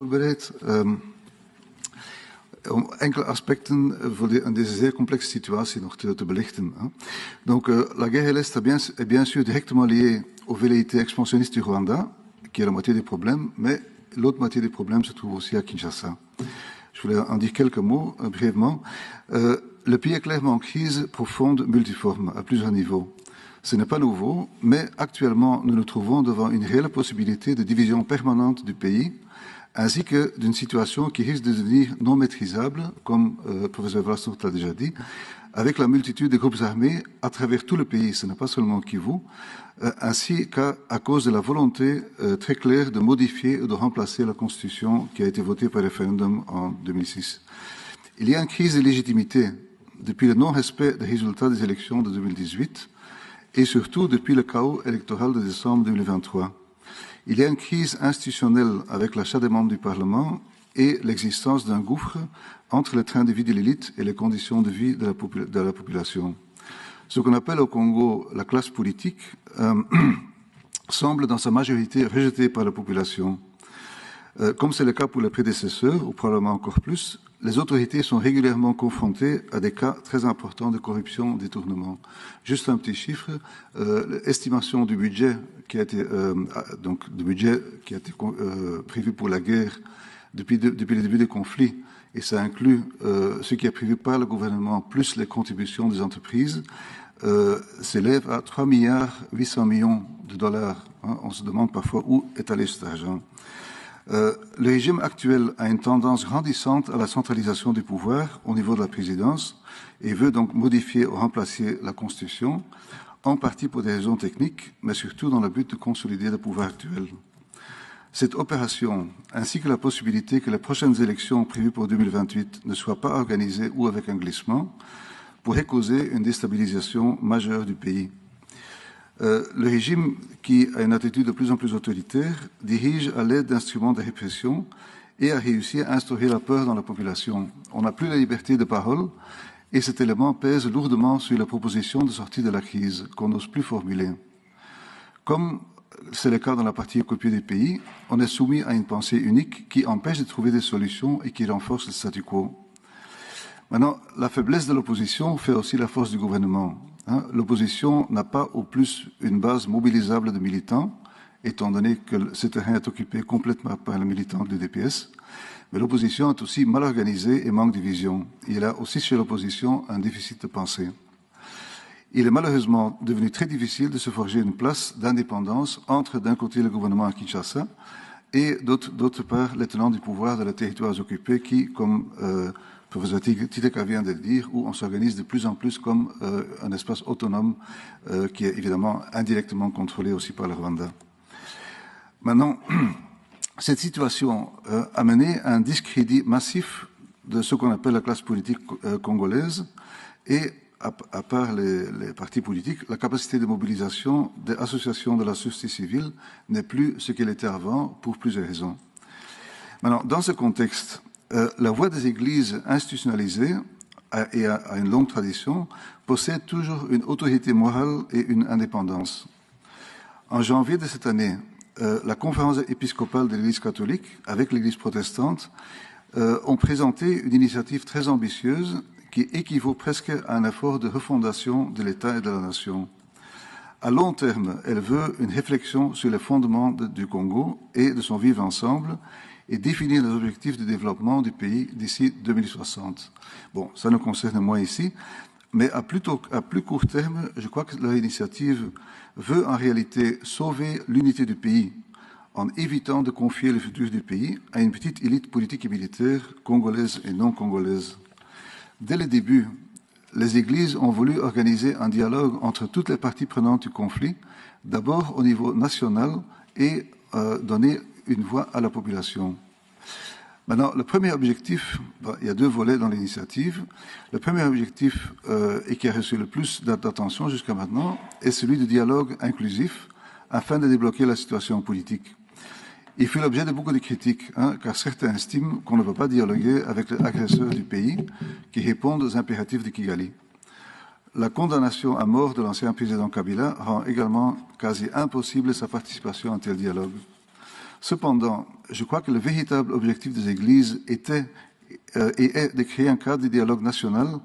voorbereid om enkele aspecten voor deze zeer complexe situatie nog te belichten. Donc, la guerre à l'Est est bien sûr directement liée aux velléités expansionnistes du Rwanda, qui est la moitié des problèmes, mais l'autre moitié des problèmes se trouve aussi à Kinshasa. Je voulais en dire quelques mots brièvement. Le pays est clairement en crise profonde, multiforme, à plusieurs niveaux. Ce n'est pas nouveau, mais actuellement, nous nous trouvons devant une réelle possibilité de division permanente du pays, ainsi que d'une situation qui risque de devenir non maîtrisable, comme le professeur Vlassot l'a déjà dit, avec la multitude de groupes armés à travers tout le pays, ce n'est pas seulement Kivu, ainsi qu'à cause de la volonté très claire de modifier ou de remplacer la Constitution qui a été votée par référendum en 2006. Il y a une crise de légitimité depuis le non-respect des résultats des élections de 2018 et surtout depuis le chaos électoral de décembre 2023. Il y a une crise institutionnelle avec l'achat des membres du Parlement et l'existence d'un gouffre entre le train de vie de l'élite et les conditions de vie de la population. Ce qu'on appelle au Congo la classe politique semble dans sa majorité rejetée par la population. Comme c'est le cas pour les prédécesseurs, ou probablement encore plus, les autorités sont régulièrement confrontées à des cas très importants de corruption, détournement. Juste un petit chiffre, l'estimation du budget qui a été, prévu pour la guerre depuis le début des conflits, et ça inclut ce qui est prévu par le gouvernement plus les contributions des entreprises, s'élève à 3,8 milliards de dollars. On se demande parfois où est allé cet argent. Le régime actuel a une tendance grandissante à la centralisation du pouvoir au niveau de la présidence et veut donc modifier ou remplacer la Constitution, en partie pour des raisons techniques, mais surtout dans le but de consolider le pouvoir actuel. Cette opération, ainsi que la possibilité que les prochaines élections prévues pour 2028 ne soient pas organisées ou avec un glissement, pourrait causer une déstabilisation majeure du pays. Le régime, qui a une attitude de plus en plus autoritaire, dirige à l'aide d'instruments de répression et a réussi à instaurer la peur dans la population. On n'a plus la liberté de parole et cet élément pèse lourdement sur la proposition de sortie de la crise, qu'on n'ose plus formuler. Comme c'est le cas dans la partie occupée du pays, on est soumis à une pensée unique qui empêche de trouver des solutions et qui renforce le statu quo. Maintenant, la faiblesse de l'opposition fait aussi la force du gouvernement. L'opposition n'a pas au plus une base mobilisable de militants, étant donné que ce terrain est occupé complètement par les militants du DPS. Mais l'opposition est aussi mal organisée et manque de vision. Il y a aussi chez l'opposition un déficit de pensée. Il est malheureusement devenu très difficile de se forger une place d'indépendance entre d'un côté le gouvernement à Kinshasa et d'autre part les tenants du pouvoir de les territoires occupés qui, comme professeur Titeka vient de le dire, où on s'organise de plus en plus comme un espace autonome qui est évidemment indirectement contrôlé aussi par le Rwanda. Maintenant, cette situation a mené à un discrédit massif de ce qu'on appelle la classe politique congolaise et, à part les partis politiques, la capacité de mobilisation des associations de la société civile n'est plus ce qu'elle était avant pour plusieurs raisons. Maintenant, dans ce contexte, la voie des églises institutionnalisées et a une longue tradition possède toujours une autorité morale et une indépendance. En janvier de cette année, la conférence épiscopale de l'Église catholique avec l'Église protestante ont présenté une initiative très ambitieuse qui équivaut presque à un effort de refondation de l'État et de la nation. À long terme, elle veut une réflexion sur les fondements du Congo et de son vivre ensemble et définir les objectifs de développement du pays d'ici 2060. Bon, ça nous concerne moins ici, mais à plus court terme, je crois que leur initiative veut en réalité sauver l'unité du pays en évitant de confier le futur du pays à une petite élite politique et militaire congolaise et non congolaise. Dès le début, les églises ont voulu organiser un dialogue entre toutes les parties prenantes du conflit, d'abord au niveau national et donner une voix à la population. Maintenant, le premier objectif, il y a deux volets dans l'initiative. Le premier objectif, et qui a reçu le plus d'attention jusqu'à maintenant, est celui du dialogue inclusif afin de débloquer la situation politique. Il fait l'objet de beaucoup de critiques, car certains estiment qu'on ne peut pas dialoguer avec les agresseurs du pays qui répondent aux impératifs de Kigali. La condamnation à mort de l'ancien président Kabila rend également quasi impossible sa participation à un tel dialogue. Cependant, je crois que le véritable objectif des Églises était et est de créer un cadre de dialogue national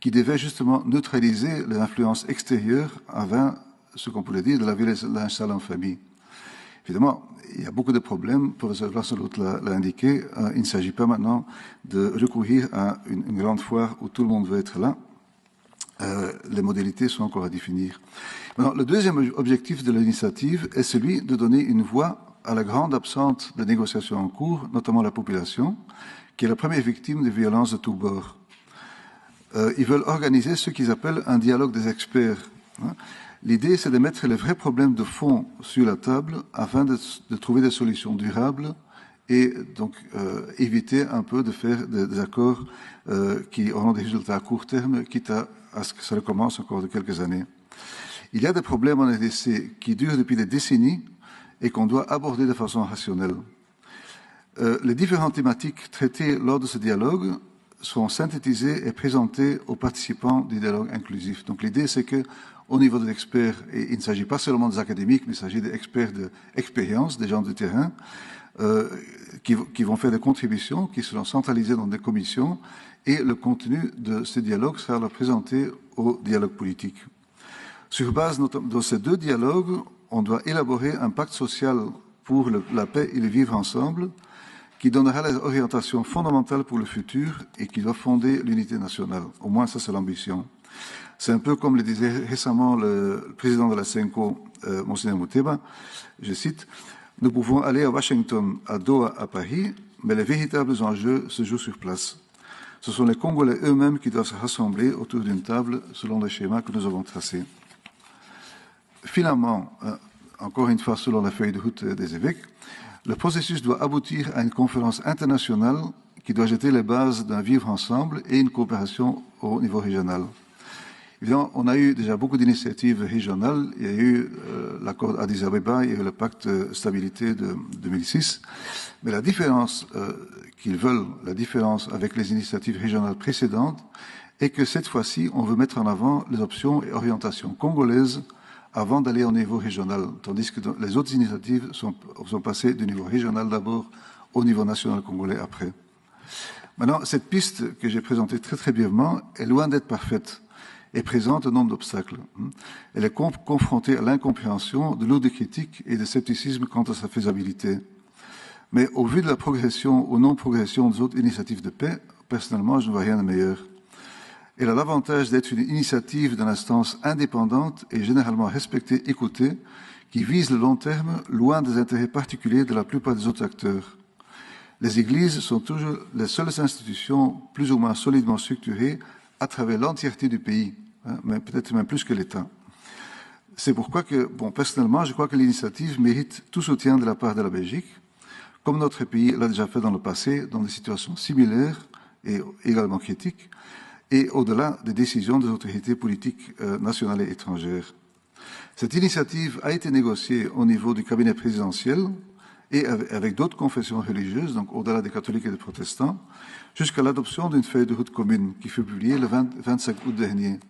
qui devait justement neutraliser les influences extérieures avant, ce qu'on pourrait dire, de laver les linge sale en famille. Évidemment, il y a beaucoup de problèmes, professeur Vlasselot l'a indiqué, il ne s'agit pas maintenant de recourir à une grande foire où tout le monde veut être là. Les modalités sont encore à définir. Maintenant, le deuxième objectif de l'initiative est celui de donner une voix à la grande absente de négociations en cours, notamment la population, qui est la première victime des violences de tous bords. Ils veulent organiser ce qu'ils appellent un dialogue des experts. L'idée, c'est de mettre les vrais problèmes de fond sur la table afin de trouver des solutions durables et donc éviter un peu de faire des accords qui auront des résultats à court terme, quitte à ce que ça recommence encore de quelques années. Il y a des problèmes en RDC qui durent depuis des décennies et qu'on doit aborder de façon rationnelle. Les différentes thématiques traitées lors de ce dialogue sont synthétisées et présentées aux participants du dialogue inclusif. Donc l'idée, c'est que au niveau des experts, et il ne s'agit pas seulement des académiques, mais il s'agit des experts d'expérience, des gens du terrain, qui vont faire des contributions, qui seront centralisées dans des commissions, et le contenu de ce dialogue sera alors présenté au dialogue politique. Sur base de ces deux dialogues, on doit élaborer un pacte social pour la paix et le vivre ensemble, qui donnera les orientations fondamentales pour le futur et qui doit fonder l'unité nationale. Au moins, ça, c'est l'ambition. C'est un peu comme le disait récemment le président de la CENCO, Monseigneur Mouteba, je cite, « Nous pouvons aller à Washington, à Doha, à Paris, mais les véritables enjeux se jouent sur place. Ce sont les Congolais eux-mêmes qui doivent se rassembler autour d'une table selon les schémas que nous avons tracés. » Finalement, encore une fois selon la feuille de route des évêques, le processus doit aboutir à une conférence internationale qui doit jeter les bases d'un vivre ensemble et une coopération au niveau régional. Évidemment, on a eu déjà beaucoup d'initiatives régionales. Il y a eu l'accord d'Addis Abeba, il y a eu le pacte de stabilité de 2006. Mais la différence qu'ils veulent, la différence avec les initiatives régionales précédentes, est que cette fois-ci, on veut mettre en avant les options et orientations congolaises avant d'aller au niveau régional, tandis que les autres initiatives sont passées du niveau régional d'abord au niveau national congolais après. Maintenant, cette piste que j'ai présentée très brièvement est loin d'être parfaite et présente un nombre d'obstacles. Elle est confrontée à l'incompréhension, de lourdes critiques et de scepticisme quant à sa faisabilité. Mais au vu de la progression ou non-progression des autres initiatives de paix, personnellement, je ne vois rien de meilleur. Elle a l'avantage d'être une initiative d'une instance indépendante et généralement respectée, écoutée, qui vise le long terme, loin des intérêts particuliers de la plupart des autres acteurs. Les églises sont toujours les seules institutions plus ou moins solidement structurées à travers l'entièreté du pays, mais peut-être même plus que l'État. C'est pourquoi que, personnellement, je crois que l'initiative mérite tout soutien de la part de la Belgique, comme notre pays l'a déjà fait dans le passé, dans des situations similaires et également critiques, et au-delà des décisions des autorités politiques nationales et étrangères. Cette initiative a été négociée au niveau du cabinet présidentiel et avec d'autres confessions religieuses, donc au-delà des catholiques et des protestants, jusqu'à l'adoption d'une feuille de route commune qui fut publiée le 25 août dernier.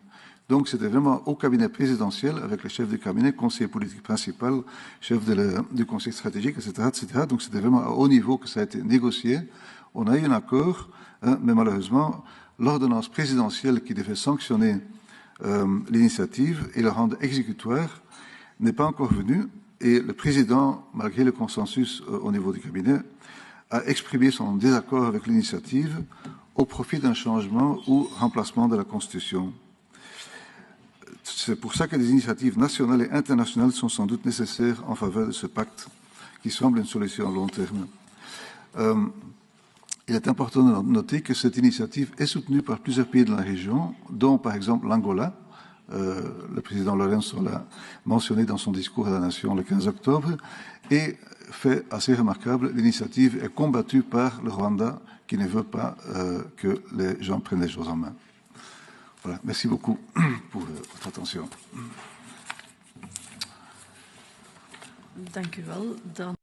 Donc c'était vraiment au cabinet présidentiel, avec le chef du cabinet, conseiller politique principal, chef du conseil stratégique, etc. Donc c'était vraiment à haut niveau que ça a été négocié. On a eu un accord, mais malheureusement, l'ordonnance présidentielle qui devait sanctionner l'initiative et la rendre exécutoire n'est pas encore venue et le président, malgré le consensus au niveau du cabinet, a exprimé son désaccord avec l'initiative au profit d'un changement ou remplacement de la Constitution. C'est pour ça que des initiatives nationales et internationales sont sans doute nécessaires en faveur de ce pacte qui semble une solution à long terme. Il est important de noter que cette initiative est soutenue par plusieurs pays de la région, dont par exemple l'Angola. Le président Lorenzo l'a mentionné dans son discours à la Nation le 15 octobre. Et, fait assez remarquable, l'initiative est combattue par le Rwanda, qui ne veut pas que les gens prennent les choses en main. Voilà, merci beaucoup pour votre attention. Dank u wel. Dan